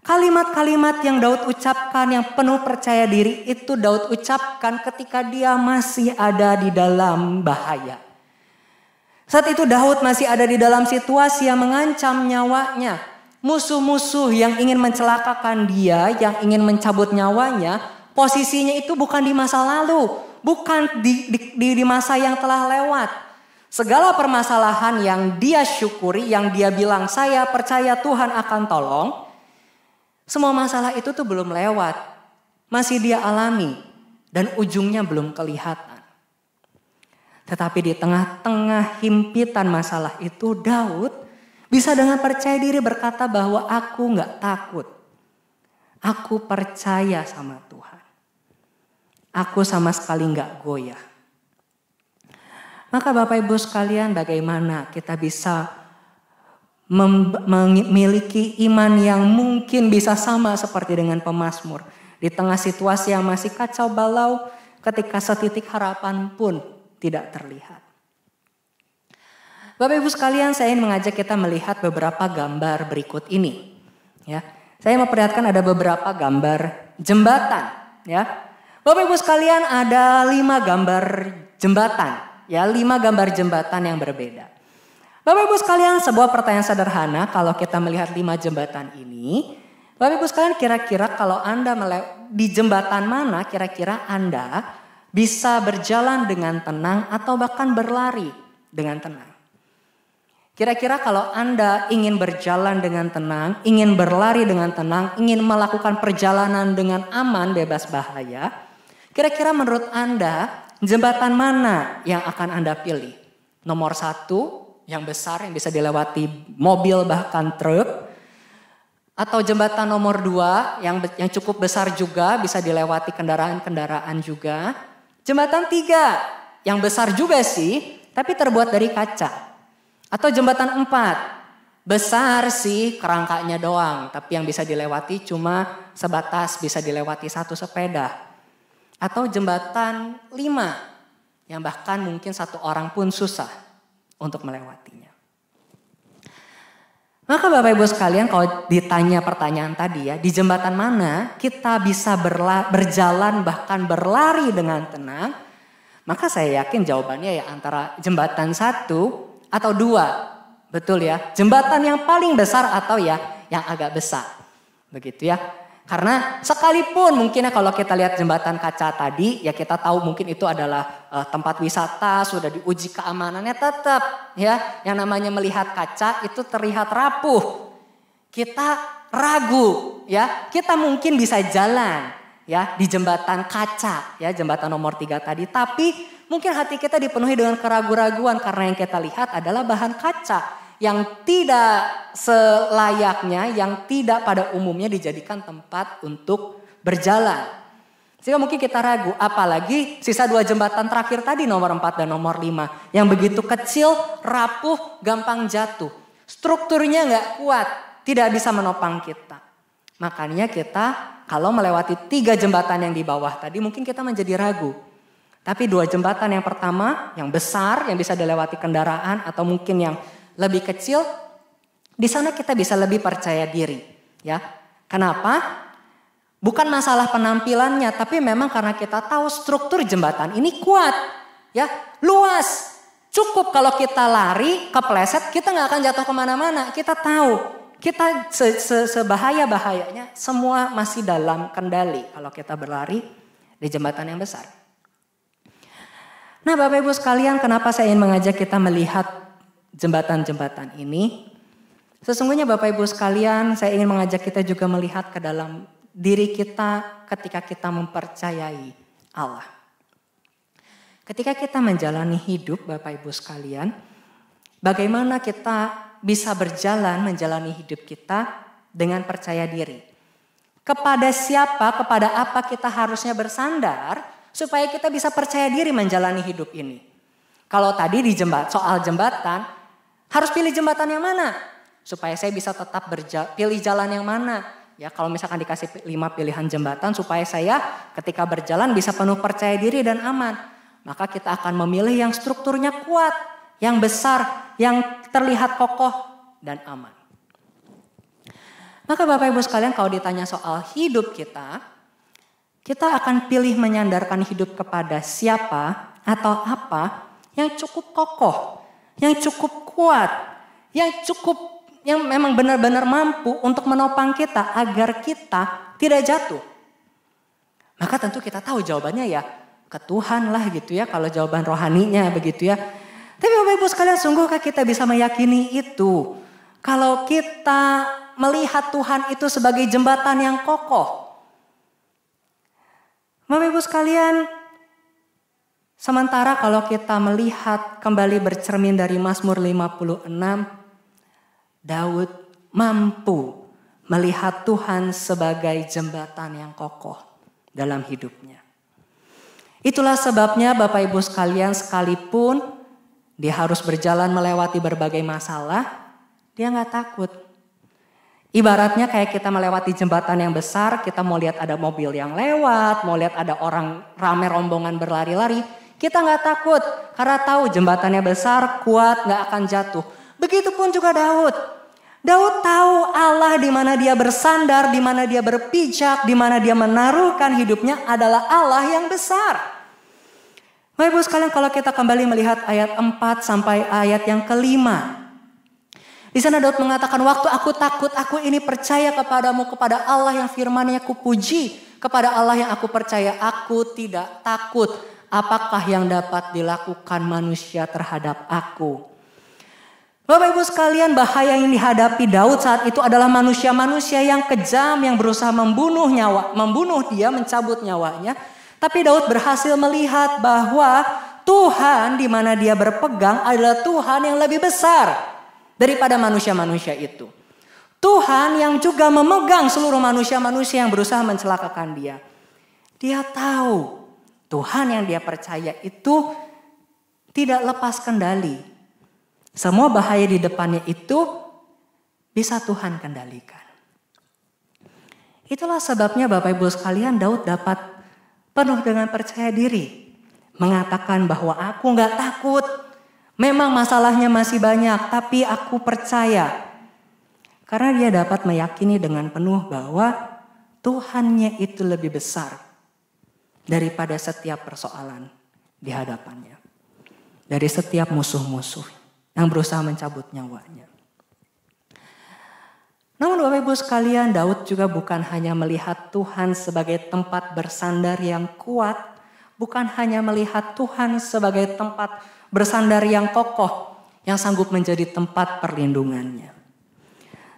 Kalimat-kalimat yang Daud ucapkan yang penuh percaya diri itu Daud ucapkan ketika dia masih ada di dalam bahaya. Saat itu Daud masih ada di dalam situasi yang mengancam nyawanya. Musuh-musuh yang ingin mencelakakan dia, yang ingin mencabut nyawanya, posisinya itu bukan di masa lalu, bukan di masa yang telah lewat. Segala permasalahan yang dia syukuri, yang dia bilang saya percaya Tuhan akan tolong, semua masalah itu tuh belum lewat. Masih dia alami dan ujungnya belum kelihatan. Tetapi di tengah-tengah himpitan masalah itu Daud bisa dengan percaya diri berkata bahwa aku gak takut. Aku percaya sama Tuhan. Aku sama sekali gak goyah. Maka Bapak Ibu sekalian, bagaimana kita bisa memiliki iman yang mungkin bisa sama seperti dengan pemazmur. Di tengah situasi yang masih kacau balau, ketika setitik harapan pun tidak terlihat. Bapak Ibu sekalian, saya ingin mengajak kita melihat beberapa gambar berikut ini. Ya, saya mau perlihatkan ada beberapa gambar jembatan. Ya, Bapak Ibu sekalian, ada 5 gambar jembatan. Ya, 5 gambar jembatan yang berbeda. Bapak Ibu sekalian, sebuah pertanyaan sederhana kalau kita melihat 5 jembatan ini. Bapak Ibu sekalian, kira-kira kalau Anda di jembatan mana kira-kira Anda bisa berjalan dengan tenang atau bahkan berlari dengan tenang? Kira-kira kalau Anda ingin berjalan dengan tenang, ingin berlari dengan tenang, ingin melakukan perjalanan dengan aman, bebas bahaya, kira-kira menurut Anda jembatan mana yang akan Anda pilih? Nomor 1, yang besar yang bisa dilewati mobil bahkan truk. Atau jembatan nomor 2 yang cukup besar juga bisa dilewati kendaraan-kendaraan juga. Jembatan 3 yang besar juga sih tapi terbuat dari kaca. Atau jembatan 4 besar sih kerangkanya doang tapi yang bisa dilewati cuma sebatas bisa dilewati 1 sepeda. Atau jembatan 5 yang bahkan mungkin 1 orang pun susah untuk melewatinya. Maka Bapak Ibu sekalian, kalau ditanya pertanyaan tadi ya, di jembatan mana kita bisa berjalan bahkan berlari dengan tenang, maka saya yakin jawabannya ya antara jembatan 1 atau 2. Betul ya, jembatan yang paling besar atau ya yang agak besar. Begitu ya. Karena sekalipun mungkin ya kalau kita lihat jembatan kaca tadi, ya kita tahu mungkin itu adalah tempat wisata, sudah diuji keamanannya, tetap ya yang namanya melihat kaca itu terlihat rapuh. Kita ragu ya, kita mungkin bisa jalan ya di jembatan kaca ya, jembatan nomor 3 tadi, tapi mungkin hati kita dipenuhi dengan keraguan-raguan karena yang kita lihat adalah bahan kaca yang tidak selayaknya, yang tidak pada umumnya dijadikan tempat untuk berjalan. Sehingga mungkin kita ragu, apalagi sisa 2 jembatan terakhir tadi, nomor 4 dan nomor 5. Yang begitu kecil, rapuh, gampang jatuh. Strukturnya nggak kuat, tidak bisa menopang kita. Makanya kita kalau melewati 3 jembatan yang di bawah tadi mungkin kita menjadi ragu. Tapi 2 jembatan yang pertama, yang besar, yang bisa dilewati kendaraan atau mungkin yang lebih kecil, di sana kita bisa lebih percaya diri, ya. Kenapa? Bukan masalah penampilannya, tapi memang karena kita tahu struktur jembatan ini kuat, ya, luas. Cukup kalau kita lari, kepleset, kita nggak akan jatuh kemana-mana. Kita tahu, kita sebahaya-bahayanya semua masih dalam kendali kalau kita berlari di jembatan yang besar. Nah, Bapak Ibu sekalian, kenapa saya ingin mengajak kita melihat jembatan-jembatan ini? Sesungguhnya Bapak Ibu sekalian, saya ingin mengajak kita juga melihat ke dalam diri kita ketika kita mempercayai Allah. Ketika kita menjalani hidup Bapak Ibu sekalian, bagaimana kita bisa berjalan menjalani hidup kita dengan percaya diri. Kepada siapa, kepada apa kita harusnya bersandar supaya kita bisa percaya diri menjalani hidup ini. Kalau tadi di soal jembatan, harus pilih jembatan yang mana? Supaya saya bisa tetap pilih jalan yang mana? Ya, kalau misalkan dikasih 5 pilihan jembatan supaya saya ketika berjalan bisa penuh percaya diri dan aman. Maka kita akan memilih yang strukturnya kuat, yang besar, yang terlihat kokoh dan aman. Maka Bapak Ibu sekalian, kalau ditanya soal hidup kita akan pilih menyandarkan hidup kepada siapa atau apa yang cukup kokoh, yang cukup kuat, yang memang benar-benar mampu untuk menopang kita agar kita tidak jatuh. Maka tentu kita tahu jawabannya ya ke Tuhan lah gitu ya, kalau jawaban rohaninya begitu ya. Tapi Bapak Ibu sekalian, sungguhkah kita bisa meyakini itu? Kalau kita melihat Tuhan itu sebagai jembatan yang kokoh. Bapak Ibu sekalian, sementara kalau kita melihat kembali bercermin dari Mazmur 56, Daud mampu melihat Tuhan sebagai jembatan yang kokoh dalam hidupnya. Itulah sebabnya Bapak Ibu sekalian, sekalipun dia harus berjalan melewati berbagai masalah, dia gak takut. Ibaratnya kayak kita melewati jembatan yang besar, kita mau lihat ada mobil yang lewat, mau lihat ada orang rame rombongan berlari-lari, kita gak takut karena tahu jembatannya besar, kuat, gak akan jatuh. Begitupun juga Daud. Daud tahu Allah di mana dia bersandar, di mana dia berpijak, di mana dia menaruhkan hidupnya adalah Allah yang besar. Bapak Ibu sekalian, kalau kita kembali melihat ayat 4 sampai ayat yang ke-5. Di sana Daud mengatakan, waktu aku takut, aku ini percaya kepadamu, kepada Allah yang firman-Nya kupuji, kepada Allah yang aku percaya, aku tidak takut. Apakah yang dapat dilakukan manusia terhadap aku? Bapak Ibu sekalian, bahaya yang dihadapi Daud saat itu adalah manusia-manusia yang kejam, yang berusaha membunuh dia, mencabut nyawanya. Tapi Daud berhasil melihat bahwa Tuhan di mana dia berpegang adalah Tuhan yang lebih besar daripada manusia-manusia itu. Tuhan yang juga memegang seluruh manusia-manusia yang berusaha mencelakakan dia. Dia tahu Tuhan yang dia percaya itu tidak lepas kendali. Semua bahaya di depannya itu bisa Tuhan kendalikan. Itulah sebabnya Bapak Ibu sekalian, Daud dapat penuh dengan percaya diri. Mengatakan bahwa aku gak takut. Memang masalahnya masih banyak, tapi aku percaya Karena dia dapat meyakini dengan penuh bahwa Tuhannya itu lebih besar daripada setiap persoalan di hadapannya. Dari setiap musuh-musuh yang berusaha mencabut nyawanya. Namun Bapak Ibu sekalian, Daud juga bukan hanya melihat Tuhan sebagai tempat bersandar yang kuat. Bukan hanya melihat Tuhan sebagai tempat bersandar yang kokoh. Yang sanggup menjadi tempat perlindungannya.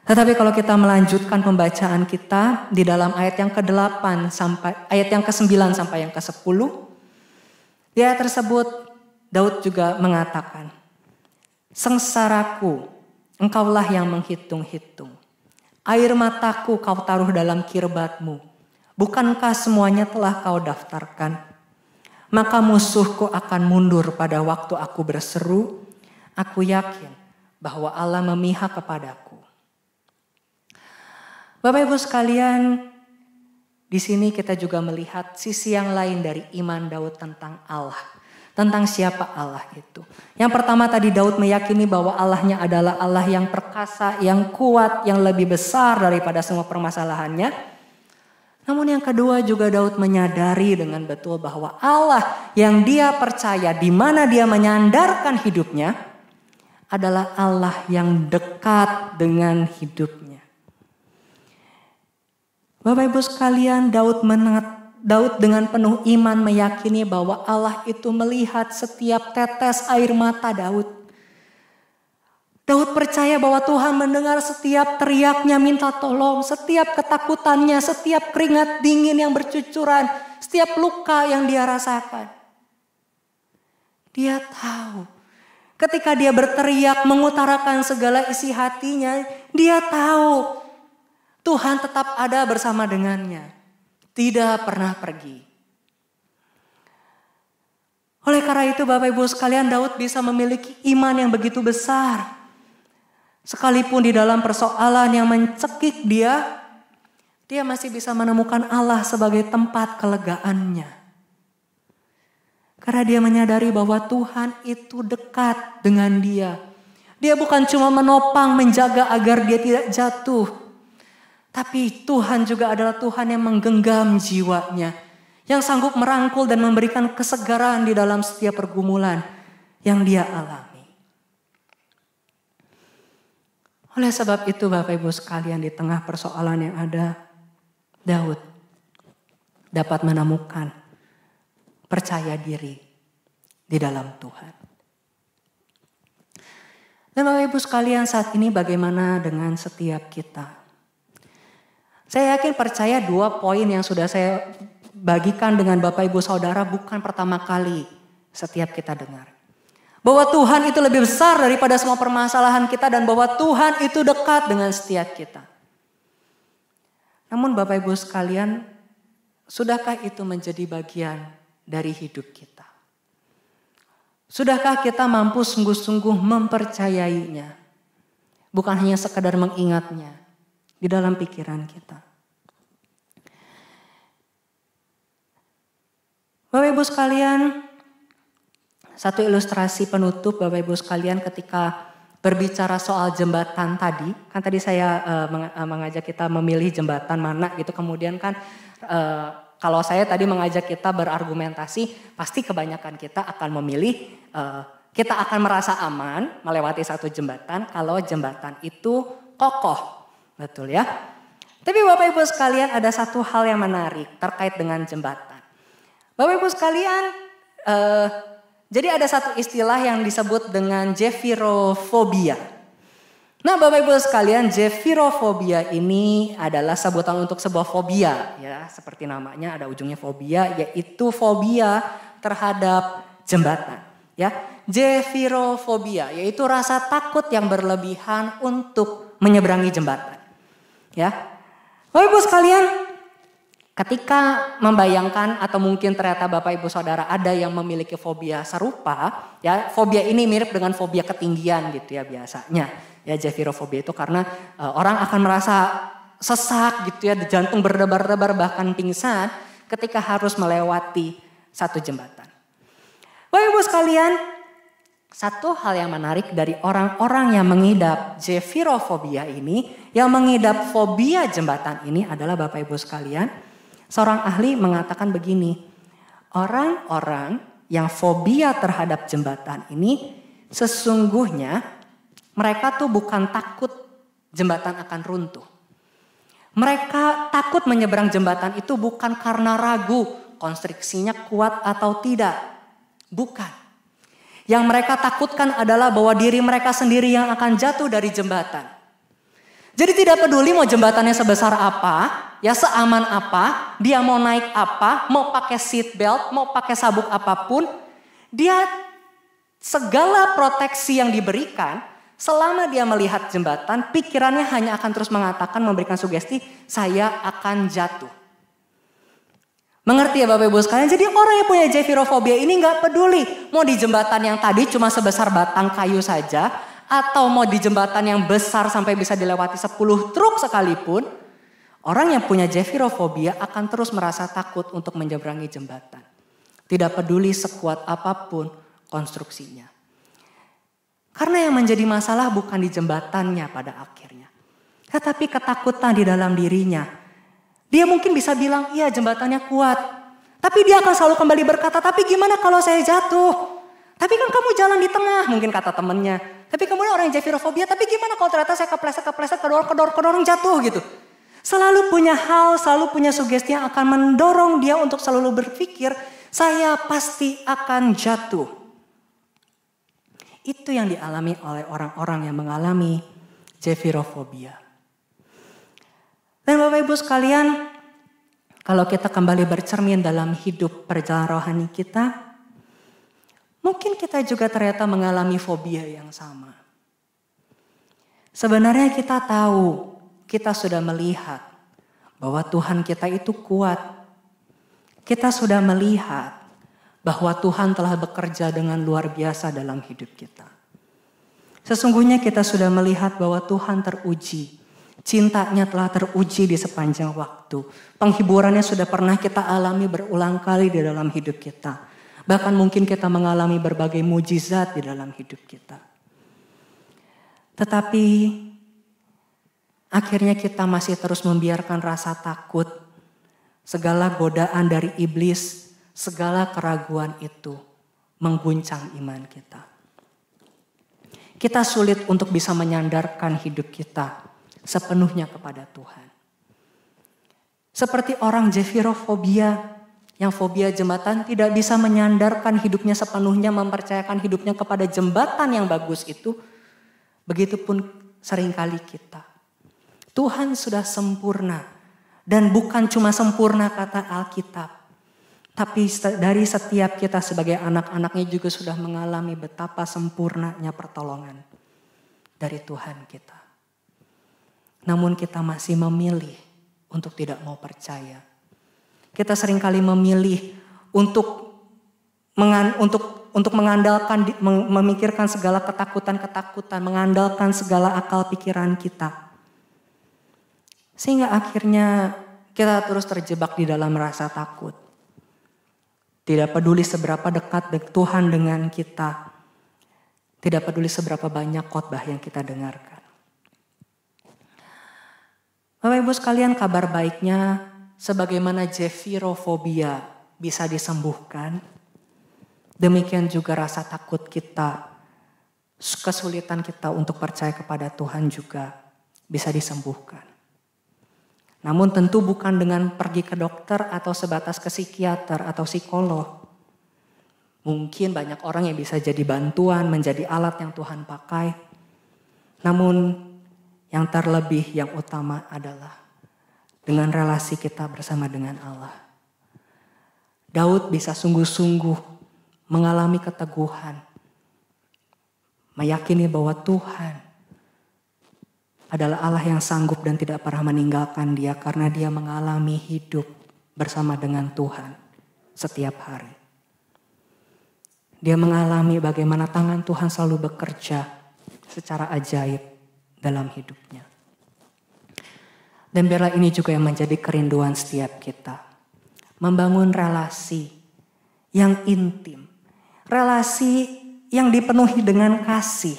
Tetapi kalau kita melanjutkan pembacaan kita di dalam ayat yang ke-8 sampai ayat yang ke-9 sampai yang ke-10, di ayat tersebut Daud juga mengatakan, "Sengsaraku, engkaulah yang menghitung-hitung. Air mataku kau taruh dalam kirbatmu. Bukankah semuanya telah kau daftarkan? Maka musuhku akan mundur pada waktu aku berseru. Aku yakin bahwa Allah memihak kepadaku." Bapak Ibu sekalian, di sini kita juga melihat sisi yang lain dari iman Daud tentang Allah. Tentang siapa Allah itu. Yang pertama tadi Daud meyakini bahwa Allahnya adalah Allah yang perkasa, yang kuat, yang lebih besar daripada semua permasalahannya. Namun yang kedua juga Daud menyadari dengan betul bahwa Allah yang dia percaya, di mana dia menyandarkan hidupnya, adalah Allah yang dekat dengan hidupnya. Bapak Ibu sekalian, Daud dengan penuh iman meyakini bahwa Allah itu melihat setiap tetes air mata Daud. Daud percaya bahwa Tuhan mendengar setiap teriaknya minta tolong, setiap ketakutannya, setiap keringat dingin yang bercucuran, setiap luka yang dia rasakan. Dia tahu ketika dia berteriak mengutarakan segala isi hatinya, dia tahu Tuhan tetap ada bersama dengannya. Tidak pernah pergi. Oleh karena itu Bapak Ibu sekalian, Daud bisa memiliki iman yang begitu besar. Sekalipun di dalam persoalan yang mencekik dia masih bisa menemukan Allah sebagai tempat kelegaannya. Karena dia menyadari bahwa Tuhan itu dekat dengan dia. Dia bukan cuma menopang, menjaga agar dia tidak jatuh. Tapi Tuhan juga adalah Tuhan yang menggenggam jiwanya. Yang sanggup merangkul dan memberikan kesegaran di dalam setiap pergumulan yang dia alami. Oleh sebab itu Bapak Ibu sekalian, di tengah persoalan yang ada, Daud dapat menemukan percaya diri di dalam Tuhan. Dan Bapak Ibu sekalian, saat ini bagaimana dengan setiap kita? Saya yakin percaya 2 poin yang sudah saya bagikan dengan Bapak Ibu Saudara bukan pertama kali setiap kita dengar. Bahwa Tuhan itu lebih besar daripada semua permasalahan kita dan bahwa Tuhan itu dekat dengan setiap kita. Namun Bapak Ibu sekalian, sudahkah itu menjadi bagian dari hidup kita? Sudahkah kita mampu sungguh-sungguh mempercayainya? Bukan hanya sekedar mengingatnya di dalam pikiran kita. Bapak Ibu sekalian, satu ilustrasi penutup Bapak Ibu sekalian ketika berbicara soal jembatan tadi. Kan tadi saya mengajak kita memilih jembatan mana gitu. Kemudian kan kalau saya tadi mengajak kita berargumentasi, pasti kebanyakan kita akan memilih, kita akan merasa aman melewati satu jembatan kalau jembatan itu kokoh. Betul ya. Tapi Bapak Ibu sekalian, ada satu hal yang menarik terkait dengan jembatan. Bapak Ibu sekalian, jadi ada satu istilah yang disebut dengan jephirofobia. Nah Bapak Ibu sekalian, jephirofobia ini adalah sebutan untuk sebuah fobia. Ya, seperti namanya ada ujungnya fobia, yaitu fobia terhadap jembatan. Ya, jephirofobia yaitu rasa takut yang berlebihan untuk menyeberangi jembatan. Ya, Bapak Ibu sekalian, ketika membayangkan atau mungkin ternyata Bapak Ibu Saudara ada yang memiliki fobia serupa, ya fobia ini mirip dengan fobia ketinggian gitu ya biasanya. Ya jephirofobia itu karena orang akan merasa sesak gitu ya, jantung berdebar-debar bahkan pingsan ketika harus melewati satu jembatan. Bapak Ibu sekalian, Satu hal yang menarik dari orang-orang yang mengidap zephyrofobia ini, yang mengidap fobia jembatan ini adalah Bapak Ibu sekalian, seorang ahli mengatakan begini, orang-orang yang fobia terhadap jembatan ini sesungguhnya mereka tuh bukan takut jembatan akan runtuh. Mereka takut menyeberang jembatan itu bukan karena ragu konstruksinya kuat atau tidak. Bukan. Yang mereka takutkan adalah bahwa diri mereka sendiri yang akan jatuh dari jembatan. Jadi tidak peduli mau jembatannya sebesar apa, ya seaman apa, dia mau naik apa, mau pakai seat belt, mau pakai sabuk apapun, dia segala proteksi yang diberikan, selama dia melihat jembatan, pikirannya hanya akan terus mengatakan, memberikan sugesti, saya akan jatuh. Mengerti ya Bapak Ibu sekalian? Jadi orang yang punya zephyrofobia ini gak peduli. Mau di jembatan yang tadi cuma sebesar batang kayu saja, atau mau di jembatan yang besar sampai bisa dilewati 10 truk sekalipun, orang yang punya zephyrofobia akan terus merasa takut untuk menyeberangi jembatan. Tidak peduli sekuat apapun konstruksinya. Karena yang menjadi masalah bukan di jembatannya pada akhirnya. Tetapi ketakutan di dalam dirinya. Dia mungkin bisa bilang, iya jembatannya kuat. Tapi dia akan selalu kembali berkata, tapi gimana kalau saya jatuh? Tapi kan kamu jalan di tengah, mungkin kata temannya. Tapi kemudian orang yang zephyrofobia, tapi gimana kalau ternyata saya kepleset, kedorong jatuh gitu. Selalu punya hal, selalu punya sugesti yang akan mendorong dia untuk selalu berpikir, saya pasti akan jatuh. Itu yang dialami oleh orang-orang yang mengalami zephyrofobia. Dan Bapak Ibu sekalian, kalau kita kembali bercermin dalam hidup perjalanan rohani kita, mungkin kita juga ternyata mengalami fobia yang sama. Sebenarnya kita tahu, kita sudah melihat bahwa Tuhan kita itu kuat. Kita sudah melihat bahwa Tuhan telah bekerja dengan luar biasa dalam hidup kita. Sesungguhnya kita sudah melihat bahwa Tuhan teruji. Cintanya telah teruji di sepanjang waktu. Penghiburannya sudah pernah kita alami berulang kali di dalam hidup kita. Bahkan mungkin kita mengalami berbagai mujizat di dalam hidup kita. Tetapi akhirnya kita masih terus membiarkan rasa takut, segala godaan dari iblis, segala keraguan itu mengguncang iman kita. Kita sulit untuk bisa menyandarkan hidup kita sepenuhnya kepada Tuhan. Seperti orang zephyrofobia, yang fobia jembatan tidak bisa menyandarkan hidupnya sepenuhnya, mempercayakan hidupnya kepada jembatan yang bagus itu. Begitupun seringkali kita. Tuhan sudah sempurna. Dan bukan cuma sempurna kata Alkitab. Tapi dari setiap kita sebagai anak-anaknya juga sudah mengalami betapa sempurnanya pertolongan dari Tuhan kita. Namun kita masih memilih untuk tidak mau percaya. Kita seringkali memilih untuk mengandalkan, memikirkan segala ketakutan-ketakutan, mengandalkan segala akal pikiran kita. Sehingga akhirnya kita terus terjebak di dalam rasa takut. Tidak peduli seberapa dekat Tuhan dengan kita. Tidak peduli seberapa banyak khotbah yang kita dengarkan. Bapak Ibu sekalian, kabar baiknya sebagaimana zephyrofobia bisa disembuhkan, demikian juga rasa takut kita, kesulitan kita untuk percaya kepada Tuhan juga bisa disembuhkan. Namun tentu bukan dengan pergi ke dokter atau sebatas ke psikiater atau psikolog. Mungkin banyak orang yang bisa jadi bantuan, menjadi alat yang Tuhan pakai. Namun yang terlebih, yang utama adalah dengan relasi kita bersama dengan Allah. Daud bisa sungguh-sungguh mengalami keteguhan. Meyakini bahwa Tuhan adalah Allah yang sanggup dan tidak pernah meninggalkan dia. Karena dia mengalami hidup bersama dengan Tuhan setiap hari. Dia mengalami bagaimana tangan Tuhan selalu bekerja secara ajaib dalam hidupnya. Dan biarlah ini juga yang menjadi kerinduan setiap kita. Membangun relasi yang intim. Relasi yang dipenuhi dengan kasih.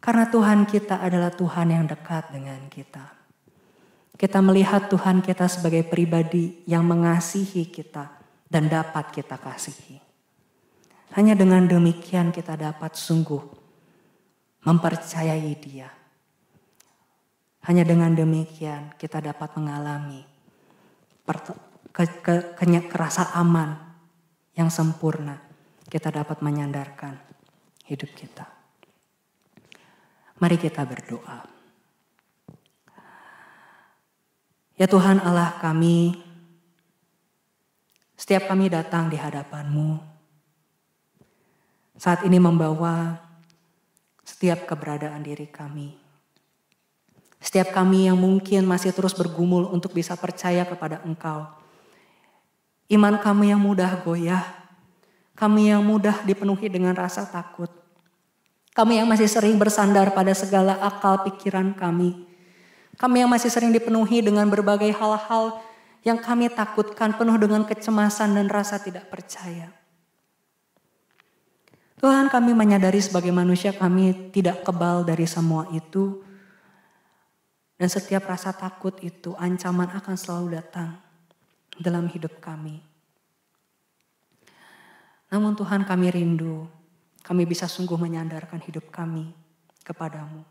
Karena Tuhan kita adalah Tuhan yang dekat dengan kita. Kita melihat Tuhan kita sebagai pribadi yang mengasihi kita dan dapat kita kasihi. Hanya dengan demikian kita dapat sungguh mempercayai Dia. Hanya dengan demikian kita dapat mengalami rasa aman yang sempurna. Kita dapat menyandarkan hidup kita. Mari kita berdoa. Ya Tuhan Allah kami, setiap kami datang di hadapan-Mu, saat ini membawa setiap keberadaan diri kami. Setiap kami yang mungkin masih terus bergumul untuk bisa percaya kepada Engkau. Iman kami yang mudah goyah, kami yang mudah dipenuhi dengan rasa takut. Kami yang masih sering bersandar pada segala akal pikiran kami. Kami yang masih sering dipenuhi dengan berbagai hal-hal yang kami takutkan, penuh dengan kecemasan dan rasa tidak percaya. Tuhan, kami menyadari sebagai manusia kami tidak kebal dari semua itu. Dan setiap rasa takut itu, ancaman akan selalu datang dalam hidup kami. Namun Tuhan, kami rindu. Kami bisa sungguh menyandarkan hidup kami kepada-Mu.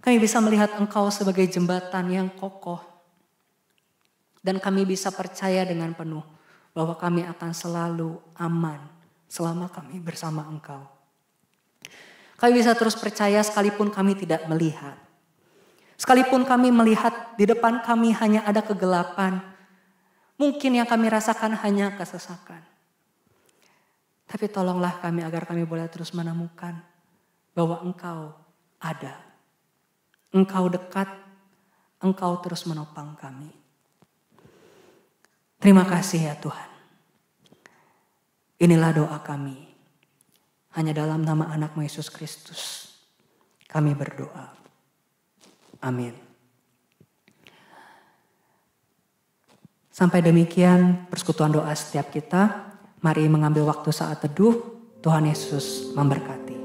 Kami bisa melihat Engkau sebagai jembatan yang kokoh. Dan kami bisa percaya dengan penuh bahwa kami akan selalu aman selama kami bersama Engkau. Kami bisa terus percaya sekalipun kami tidak melihat. Sekalipun kami melihat di depan kami hanya ada kegelapan. Mungkin yang kami rasakan hanya kesesakan. Tapi tolonglah kami agar kami boleh terus menemukan bahwa Engkau ada. Engkau dekat, Engkau terus menopang kami. Terima kasih ya Tuhan. Inilah doa kami. Hanya dalam nama anak-Mu Yesus Kristus kami berdoa. Amin. Sampai demikian persekutuan doa setiap kita. Mari mengambil waktu saat teduh. Tuhan Yesus memberkati.